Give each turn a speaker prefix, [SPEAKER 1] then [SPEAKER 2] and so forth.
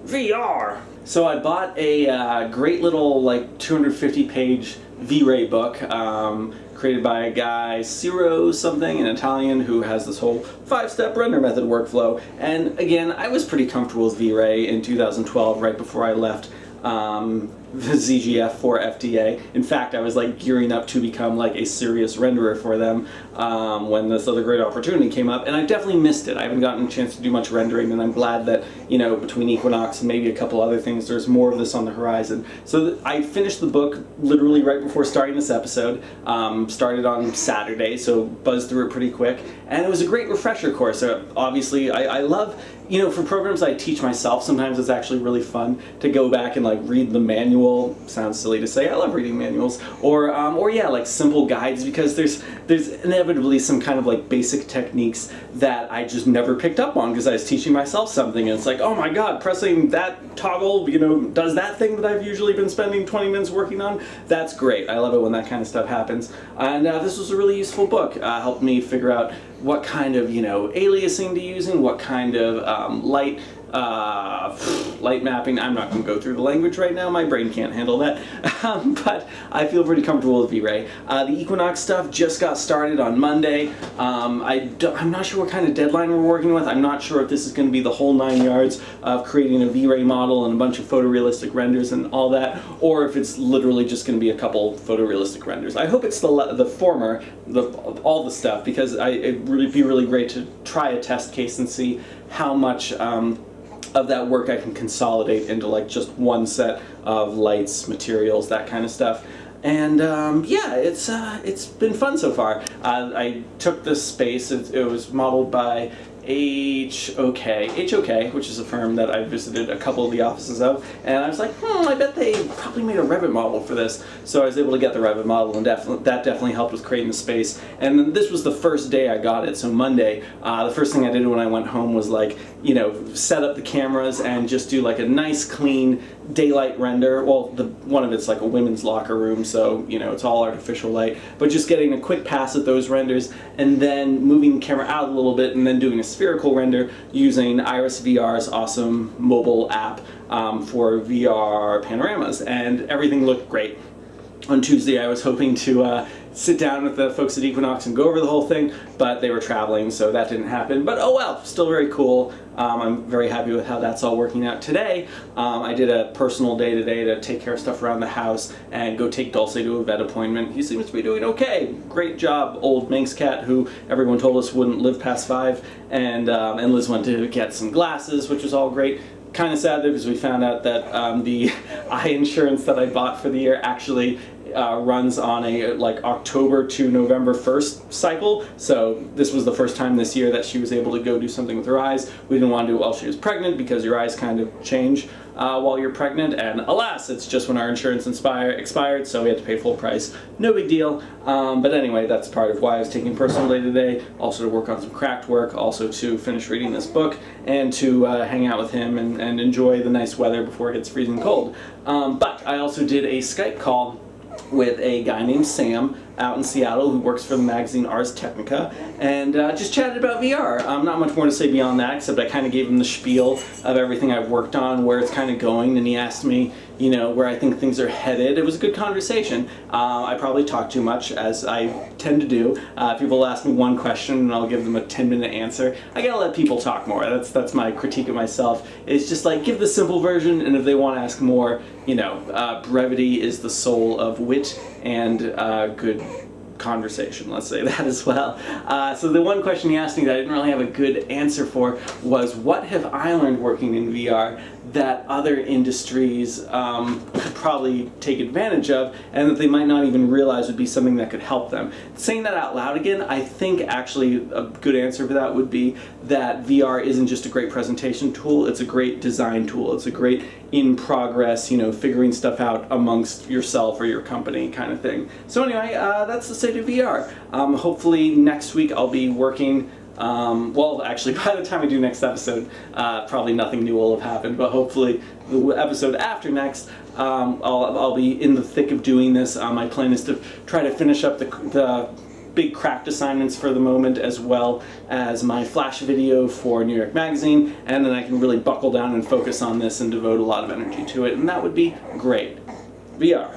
[SPEAKER 1] VR! So I bought a great little, like, 250-page V-Ray book, created by a guy, Ciro something, an Italian, who has this whole 5-step render method workflow. And again, I was pretty comfortable with V-Ray in 2012, right before I left the ZGF for FDA. In fact, I was like gearing up to become like a serious renderer for them when this other great opportunity came up, and I definitely missed it. I haven't gotten a chance to do much rendering, and I'm glad that, you know, between Equinox and maybe a couple other things, there's more of this on the horizon. So I finished the book literally right before starting this episode. Started on Saturday, so buzzed through it pretty quick, and it was a great refresher course. Obviously, I love, you know, for programs I teach myself, sometimes it's actually really fun to go back and like read the manual. Sounds silly to say, I love reading manuals, or yeah, like simple guides, because there's inevitably some kind of like basic techniques that I just never picked up on because I was teaching myself something, and it's like, oh my god, pressing that toggle, you know, does that thing that I've usually been spending 20 minutes working on. That's great. I love it when that kind of stuff happens. And this was a really useful book. Helped me figure out what kind of, you know, aliasing to using, what kind of light mapping. I'm not going to go through the language right now, my brain can't handle that, but I feel pretty comfortable with V-Ray. The Equinox stuff just got started on Monday. I'm not sure what kind of deadline we're working with. I'm not sure if this is going to be the whole 9 yards of creating a V-Ray model and a bunch of photorealistic renders and all that, or if it's literally just going to be a couple photorealistic renders. I hope it's the former, all the stuff, because it'd be really great to try a test case and see how much of that work I can consolidate into like just one set of lights, materials, that kind of stuff. And yeah, it's been fun so far. I took this space. It was modeled by HOK, which is a firm that I visited a couple of the offices of, and I was like, I bet they probably made a Revit model for this. So I was able to get the Revit model, and that definitely helped with creating the space. And then this was the first day I got it, so Monday. The first thing I did when I went home was like, you know, set up the cameras and just do like a nice clean daylight render. Well, one of it's like a women's locker room, so, you know, it's all artificial light, but just getting a quick pass at those renders, and then moving the camera out a little bit, and then doing a spherical render using Iris VR's awesome mobile app for VR panoramas, and everything looked great. On Tuesday I was hoping to sit down with the folks at Equinox and go over the whole thing, but they were traveling, so that didn't happen. But oh well, still very cool. I'm very happy with how that's all working out. Today, I did a personal day today to take care of stuff around the house and go take Dulce to a vet appointment. He seems to be doing okay. Great job, old Manx cat, who everyone told us wouldn't live past 5, and Liz went to get some glasses, which was all great. Kind of sad though, because we found out that the eye insurance that I bought for the year actually runs on a like October to November 1st cycle, so this was the first time this year that she was able to go do something with her eyes. We didn't want to do it while she was pregnant because your eyes kind of change while you're pregnant, and alas, it's just when our insurance expired, so we had to pay full price. No big deal, but anyway, that's part of why I was taking personal day today, also to work on some craft work, also to finish reading this book, and to hang out with him and enjoy the nice weather before it gets freezing cold. But I also did a Skype call with a guy named Sam out in Seattle who works for the magazine Ars Technica, and just chatted about VR. Not much more to say beyond that, except I kind of gave him the spiel of everything I've worked on, where it's kind of going, and he asked me, you know, where I think things are headed. It was a good conversation. I probably talk too much, as I tend to do. People ask me one question and I'll give them a 10-minute answer. I gotta let people talk more. That's my critique of myself. It's just like, give the simple version, and if they want to ask more, you know, brevity is the soul of wit and good conversation, let's say that as well. So the one question he asked me that I didn't really have a good answer for was, what have I learned working in VR that other industries could probably take advantage of, and that they might not even realize would be something that could help them? Saying that out loud again, I think actually a good answer for that would be that VR isn't just a great presentation tool, it's a great design tool. It's a great in progress, you know, figuring stuff out amongst yourself or your company kind of thing. So anyway, that's the state of VR. Hopefully next week I'll be working, well, actually, by the time I do next episode, probably nothing new will have happened, but hopefully the episode after next, I'll be in the thick of doing this. My plan is to try to finish up the big craft assignments for the moment, as well as my flash video for New York Magazine, and then I can really buckle down and focus on this and devote a lot of energy to it, and that would be great. VR.